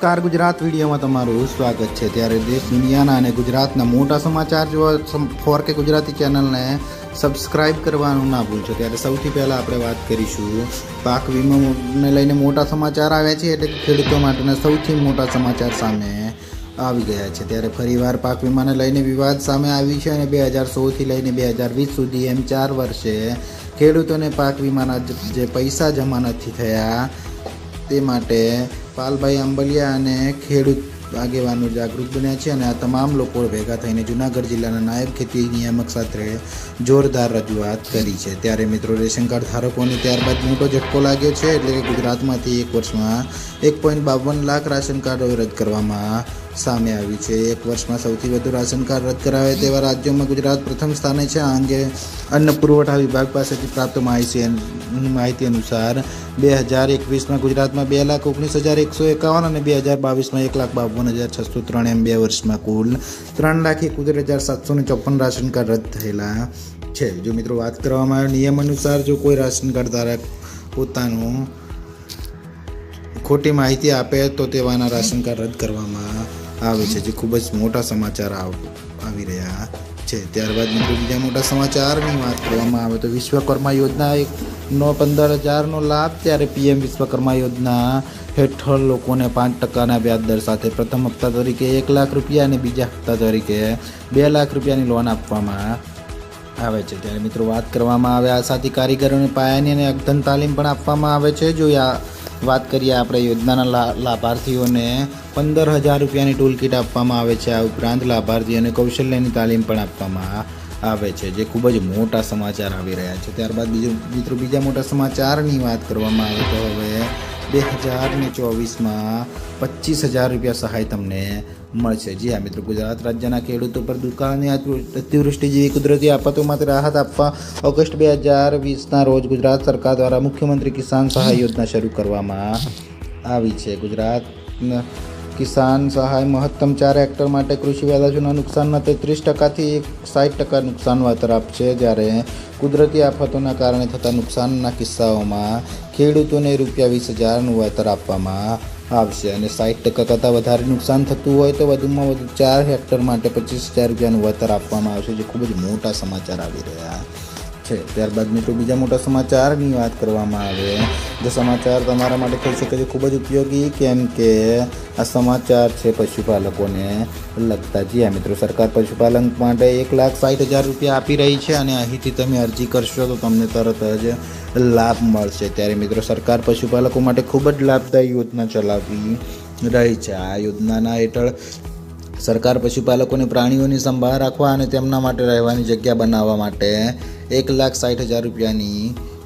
નમસ્કાર ગુજરાત વિડીયોમાં તમારું સ્વાગત છે। ત્યારે દેશ દુનિયાના અને ગુજરાતના મોટા સમાચાર જોવા 4K ગુજરાતી ચેનલને સબસ્ક્રાઇબ કરવાનું ના ભૂલશો। ત્યારે સૌથી પહેલાં આપણે વાત કરીશું પાક વીમાને લઈને મોટા સમાચાર આવ્યા છે, એટલે ખેડૂતો માટેના સૌથી મોટા સમાચાર સામે આવી ગયા છે। ત્યારે ફરીવાર પાક વીમાને લઈને વિવાદ સામે આવ્યું છે અને 2016થી લઈને 2020 સુધી એમ 4 વર્ષે ખેડૂતોને પાક વીમાના જે પૈસા જમા નથી થયા તે માટે પાલભાઈ આંબલિયા અને ખેડૂત આગેવાનો જાગૃત બન્યા છે અને આ તમામ લોકો ભેગા થઈને જૂનાગઢ જિલ્લાના નાયબ ખેતી નિયામક સાથે જોરદાર રજૂઆત કરી છે। ત્યારે મિત્રો રેશન કાર્ડ ધારકોને ત્યારબાદ મોટો ઝટકો લાગ્યો છે, એટલે કે ગુજરાતમાંથી એક વર્ષમાં 1.52 લાખ રાશન કાર્ડો રદ કરવામાં સામે આવી છે। એક વર્ષમાં સૌથી વધુ રાશન કાર્ડ રદ કરાવે તેવા રાજ્યોમાં ગુજરાત પ્રથમ સ્થાને છે। આ અંગે અન્ન પુરવઠા વિભાગ પાસેથી પ્રાપ્ત માહિતી અનુસાર 2021માં ગુજરાતમાં 2,19,151 અને 2022માં 1,52,603 એમ 2 વર્ષમાં કુલ 3,71,754 રાશન કાર્ડ રદ થયેલા છે। જો મિત્રો વાત કરવામાં આવે નિયમ અનુસાર જો કોઈ રાશન કાર્ડ ધારક પોતાનું ખોટી માહિતી આપે તો તેવાના રાશન કાર્ડ રદ કરવામાં આવે છે, જે ખૂબ જ મોટા સમાચાર આવી રહ્યા છે। ત્યારબાદ મિત્રો બીજા મોટા સમાચારની વાત કરવામાં આવે તો વિશ્વકર્મા યોજના 15,000નો લાભ। ત્યારે PM વિશ્વકર્મા યોજના હેઠળ લોકોને 5% વ્યાજ દર સાથે પ્રથમ હપ્તા તરીકે 1 લાખ રૂપિયા અને બીજા હપ્તા તરીકે 2 લાખ રૂપિયાની લોન આપવામાં આવે છે। ત્યારે મિત્રો વાત કરવામાં આવે આ સાથે કારીગરોને પાયાની અને અદ્યતન તાલીમ પણ આપવામાં આવે છે। જો વાત કરીએ આપણે યોજનાના લાભાર્થીઓને 15,000 રૂપિયાની ટૂલ કીટ આપવામાં આવે છે। આ ઉપરાંત લાભાર્થીઓને કૌશલ્યની તાલીમ પણ આપવામાં આવે છે, જે ખૂબ જ મોટા સમાચાર આવી રહ્યા છે। ત્યારબાદ બીજા મોટા સમાચારની વાત કરવામાં આવે તો હવે 2024માં 25,000 રૂપિયા સહાય તમને મળશે। જી હા મિત્રો, ગુજરાત રાજ્યના ખેડૂતો પર દુકાળની અતિવૃષ્ટિ જેવી કુદરતી આફતોમાંથી રાહત આપવા ઓગસ્ટ 2020ના રોજ ગુજરાત સરકાર દ્વારા મુખ્યમંત્રી કિસાન સહાય યોજના શરૂ કરવામાં આવી છે। ગુજરાત કિસાન સહાય મહત્તમ 4 હેક્ટર માટે કૃષિ પેદાશોના નુકસાનના 33%થી 60% નુકસાન વળતર આપશે। જ્યારે કુદરતી આફતોના કારણે થતા નુકસાનના કિસ્સાઓમાં ખેડૂતોને ₹20,000નું વળતર આપવામાં આવશે અને 60% કરતાં વધારે નુકસાન થતું હોય તો વધુમાં વધુ 4 હેક્ટર માટે ₹25,000નું વળતર આપવામાં આવશે, જે ખૂબ જ મોટા સમાચાર આવી રહ્યા છે। ત્યારબાદ મિત્રો બીજા મોટા સમાચારની વાત કરવામાં આવે જે સમાચાર તમારા માટે થઈ શકે છે ખૂબ જ ઉપયોગી, કેમ કે આ સમાચાર છે પશુપાલકોને લગતા। જી હા મિત્રો, સરકાર પશુપાલન માટે 1,60,000 રૂપિયા આપી રહી છે અને અહીંથી તમે અરજી કરશો તો તમને તરત જ લાભ મળશે। ત્યારે મિત્રો સરકાર પશુપાલકો માટે ખૂબ જ લાભદાયી યોજના ચલાવી રહી છે। આ યોજનાના હેઠળ સરકાર પશુપાલકોને પ્રાણીઓની સંભાળ રાખવા અને તેમના માટે રહેવાની જગ્યા બનાવવા માટે 1,60,000 રૂપિયાની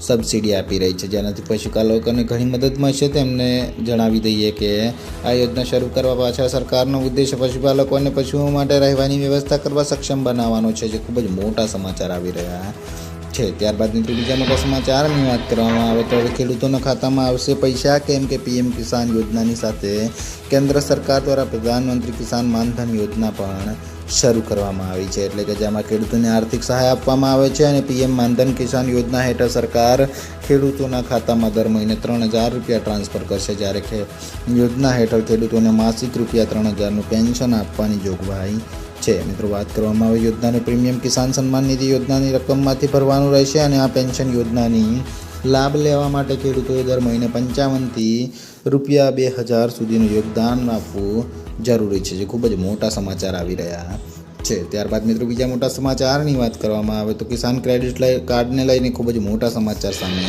સબસિડી આપી રહી છે, જેનાથી પશુપાલકોને ઘણી મદદ મળશે। તેમને જણાવી દઈએ કે આ યોજના શરૂ કરવા પાછળ સરકારનો ઉદ્દેશ પશુપાલકો અને પશુઓ માટે રહેવાની વ્યવસ્થા કરવા સક્ષમ બનાવવાનો છે, જે ખૂબ જ મોટા સમાચાર આવી રહ્યા છે। ત્યારબાદ મિત્રો બીજા મોટા સમાચારની વાત કરવામાં આવે તો હવે ખેડૂતોના ખાતામાં આવશે પૈસા, કેમ કે PM કિસાન યોજનાની સાથે કેન્દ્ર સરકાર દ્વારા પ્રધાનમંત્રી કિસાન માનધન યોજના પણ શરૂ કરવામાં આવી છે, એટલે કે જેમાં ખેડૂતોને આર્થિક સહાય આપવામાં આવે છે અને PM માનધન કિસાન યોજના હેઠળ સરકાર ખેડૂતોના ખાતામાં દર મહિને 3,000 રૂપિયા ટ્રાન્સફર કરશે। જ્યારે યોજના હેઠળ ખેડૂતોને માસિક ₹3,000નું પેન્શન આપવાની જોગવાઈ છે। મિત્રો વાત કરવામાં આવે યોજનાનું પ્રીમિયમ કિસાન સન્માન નિધિ યોજનાની રકમમાંથી ભરવાનું રહેશે અને આ પેન્શન યોજનાની લાભ લેવા માટે ખેડૂતોએ દર મહિને 55થી ₹2,000 સુધીનું યોગદાન આપવું જરૂરી છે, જે ખૂબ જ મોટા સમાચાર આવી રહ્યા છે। ત્યારબાદ મિત્રો બીજા મોટા સમાચારની વાત કરવામાં આવે તો કિસાન ક્રેડિટ કાર્ડને લઈને ખૂબ જ મોટા સમાચાર સામે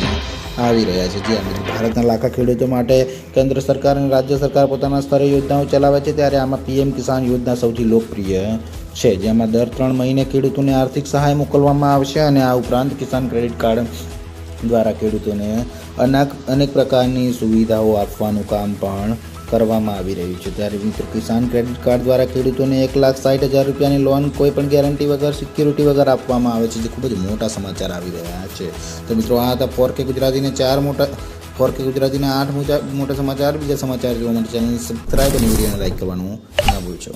આવી રહ્યા છે। જી મિત્રો, ભારતના લાખો ખેડૂતો માટે કેન્દ્ર સરકાર અને રાજ્ય સરકાર પોતાના સ્તરે યોજનાઓ ચલાવે છે। ત્યારે આમાં PM કિસાન યોજના સૌથી લોકપ્રિય છે, જેમાં દર 3 મહિને ખેડૂતોને આર્થિક સહાય મોકલવામાં આવશે અને આ ઉપરાંત કિસાન ક્રેડિટ કાર્ડ દ્વારા ખેડૂતોને અનેક પ્રકારની સુવિધાઓ આપવાનું કામ પણ કરવામાં આવી રહ્યું છે। ત્યારે મિત્રો કિસાન ક્રેડિટ કાર્ડ દ્વારા ખેડૂતોને 1,60,000 રૂપિયાની લોન કોઈ પણ ગેરંટી વગર, સિક્યુરિટી વગર આપવામાં આવે છે, જે ખૂબ જ મોટા સમાચાર આવી રહ્યા છે। તો મિત્રો આ હતા 4K ગુજરાતીને 4K ગુજરાતીના 8 મોટા સમાચાર। બીજા સમાચાર જોવા માટે ચેનલને સબસ્ક્રાઈબ અને વિડીયોને લાઈક કરવાનું ના ભૂલશો।